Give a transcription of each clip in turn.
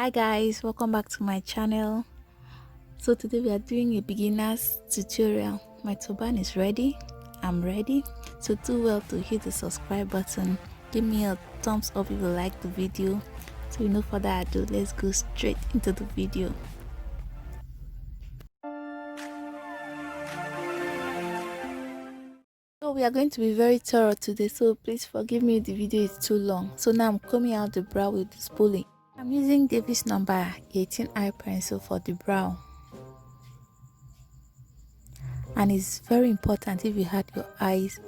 Hi guys, welcome back to my channel. So today we are doing a beginner's tutorial. My turban is ready. I'm ready. So do well to hit the subscribe button. Give me a thumbs up if you like the video. So no further ado, let's go straight into the video. So we are going to be very thorough today, so please forgive me if the video is too long. So now I'm combing out the brow with the spoolie. I'm using Davis number 18 eye pencil for the brow. And it's very important if you had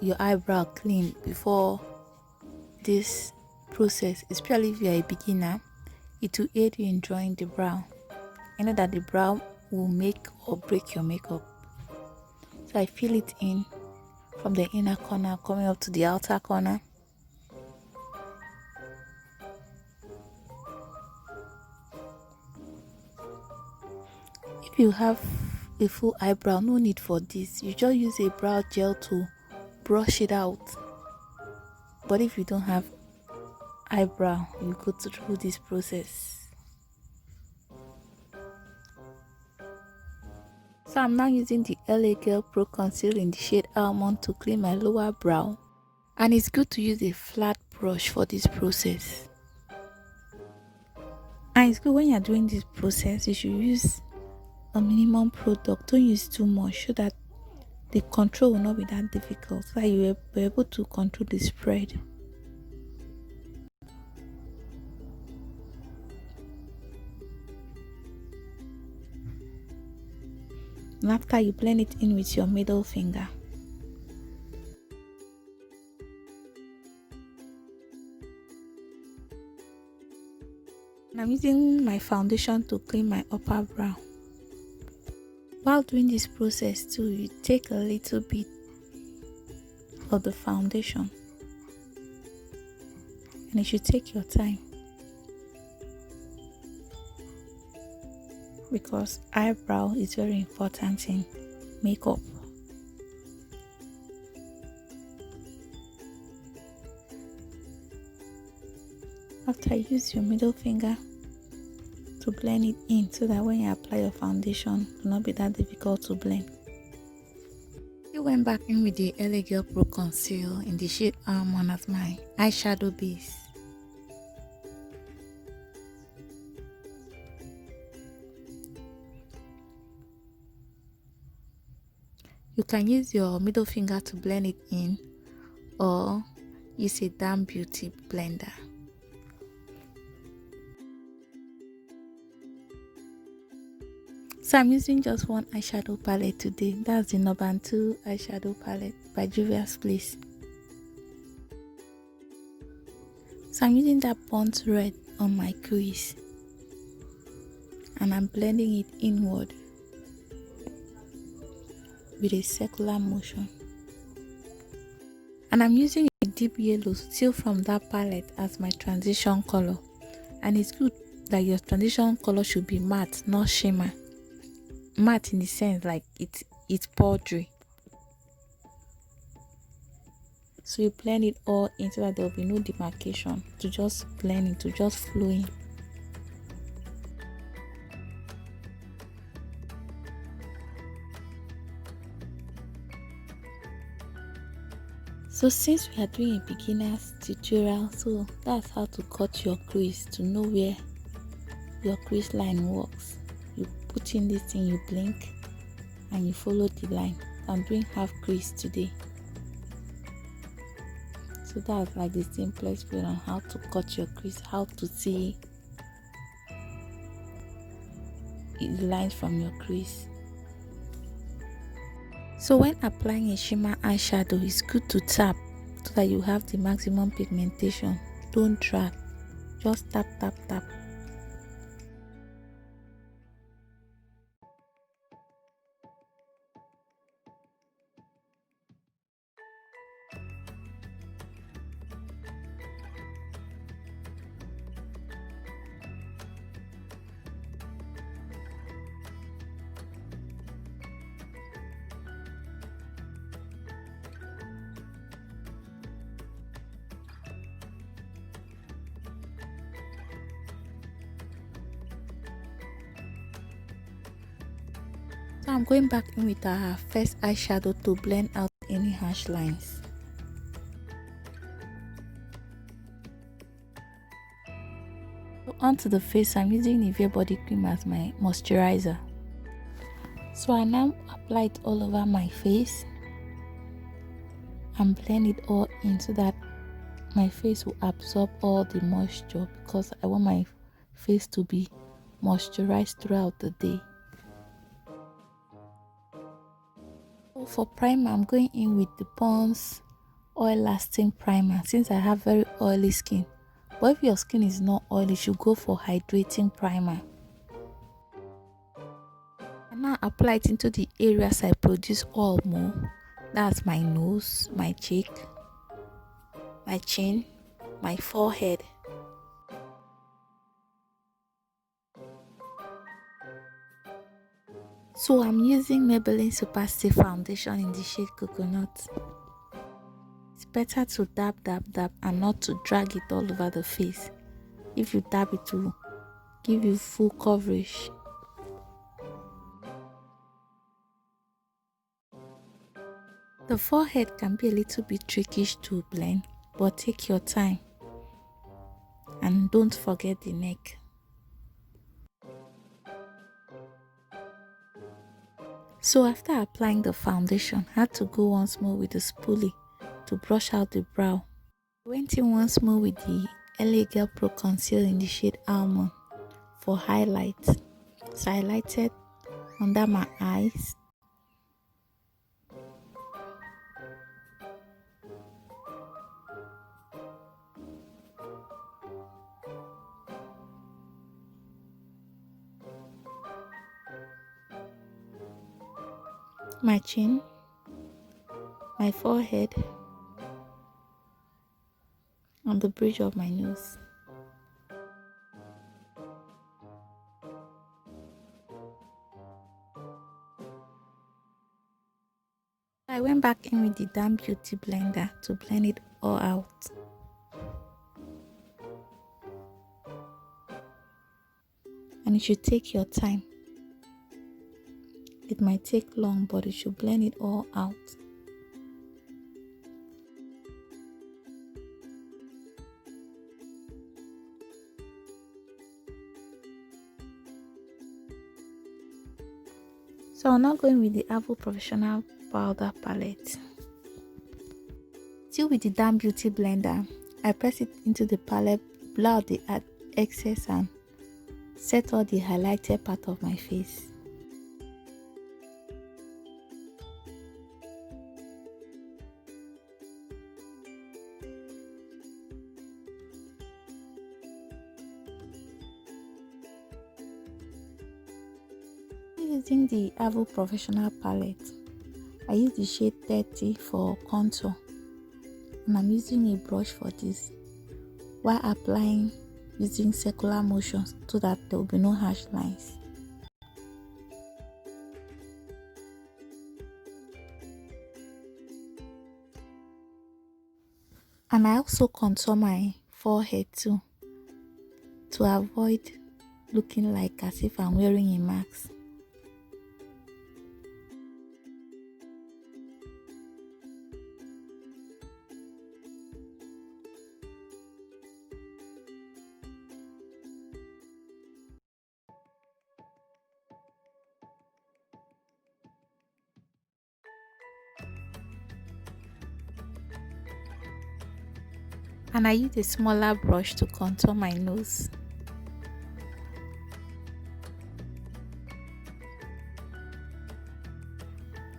your eyebrow clean before this process, especially if you are a beginner. It will aid you in drawing the brow. I know that the brow will make or break your makeup. So I fill it in from the inner corner coming up to the outer corner. If you have a full eyebrow, no need for this. You just use a brow gel to brush it out. But if you don't have eyebrow, you go through this process. So I'm now using the LA Girl Pro Conceal in the shade Almond to clean my lower brow. And it's good to use a flat brush for this process. And it's good when you're doing this process, you should use a minimum product. Don't use too much so that the control will not be that difficult, so that you will be able to control the spread. And after, you blend it in with your middle finger. And I'm using my foundation to clean my upper brow. While doing this process too, you take a little bit of the foundation, and you should take your time, because eyebrow is very important in makeup. After, use your middle finger to blend it in so that when you apply your foundation, it will not be that difficult to blend. I went back in with the LA Girl Pro Conceal in the shade Almond as my eyeshadow base. You can use your middle finger to blend it in, or use a damn beauty blender. So I'm using just one eyeshadow palette today. That's the Nubian 2 eyeshadow palette by Juvia's Place. So I'm using that burnt red on my crease, and I'm blending it inward with a circular motion. And I'm using a deep yellow still from that palette as my transition color. And it's good that your transition color should be matte, not shimmer. Matte in the sense like it's powdery. So you blend it all in so that there will be no demarcation, to just blend it, to just flow in. So since we are doing a beginner's tutorial, so that's how to cut your crease, to know where your crease line works. You put in this thing, you blink, and you follow the line. I'm doing half crease today. So that's like the simplest way on how to cut your crease, how to see the lines from your crease. So when applying a shimmer eyeshadow, it's good to tap so that you have the maximum pigmentation. Don't drag, just tap tap tap. So I'm going back in with our first eyeshadow to blend out any harsh lines. So onto the face, I'm using Nivea body cream as my moisturizer. So I now apply it all over my face and blend it all in so that my face will absorb all the moisture, because I want my face to be moisturized throughout the day. So for primer, I'm going in with the Pond's oil lasting primer since I have very oily skin. But if your skin is not oily, you should go for hydrating primer. And now apply it into the areas I produce oil more. That's my nose, my cheek, my chin, my forehead. So I'm using Maybelline Superstay foundation in the shade Coconut. It's better to dab and not to drag it all over the face. If you dab, it will give you full coverage. The forehead can be a little bit trickish to blend, but take your time and don't forget the neck. So after applying the foundation, I had to go once more with the spoolie to brush out the brow. I went in once more with the LA Girl Pro Conceal in the shade Almond for highlight. So I highlighted under my eyes, my chin, my forehead, and the bridge of my nose. I went back in with the Damn Beauty blender to blend it all out. And you should take your time. It might take long, but you should blend it all out. So I'm now going with the Avour Professional Powder Palette. Still with the Damn Beauty blender, I press it into the palette, blur out the excess and set all the highlighted part of my face. Using the Avour Professional Palette, I use the shade 30 for contour, and I'm using a brush for this while applying using circular motions so that there will be no harsh lines. And I also contour my forehead too, to avoid looking like as if I'm wearing a mask. And I use a smaller brush to contour my nose.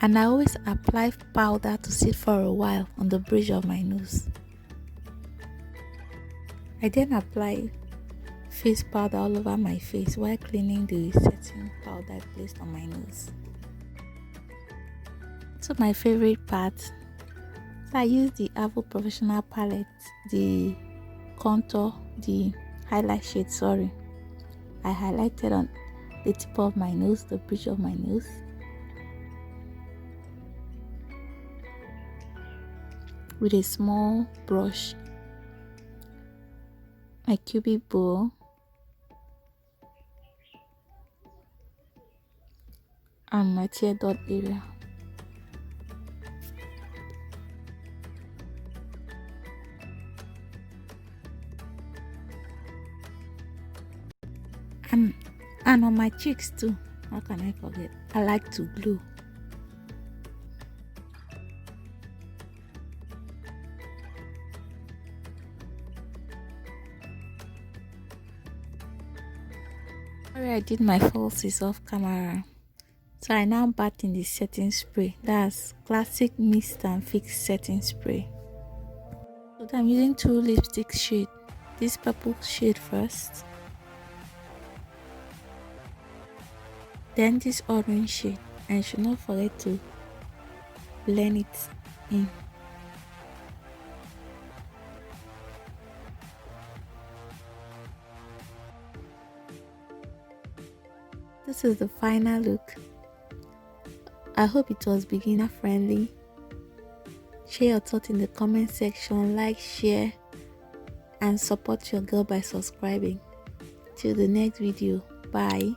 And I always apply powder to sit for a while on the bridge of my nose. I then apply face powder all over my face while cleaning the setting powder I placed on my nose. So my favorite part, so I use the Avour Professional Palette, the contour, the highlight shade, I highlighted on the tip of my nose, the bridge of my nose. With a small brush, my cubic bowl, and my tear dot area. And on my cheeks too. How can I forget? I like to glue. Sorry, I did my falsies off camera. So I now bat in the setting spray. That's classic mist and fix setting spray. So I'm using two lipstick shades. This purple shade first. Then this orange shade. And you should not forget to blend it in. This is the final look. I hope it was beginner friendly. Share your thoughts in the comment section, like, share, and support your girl by subscribing. Till the next video, bye.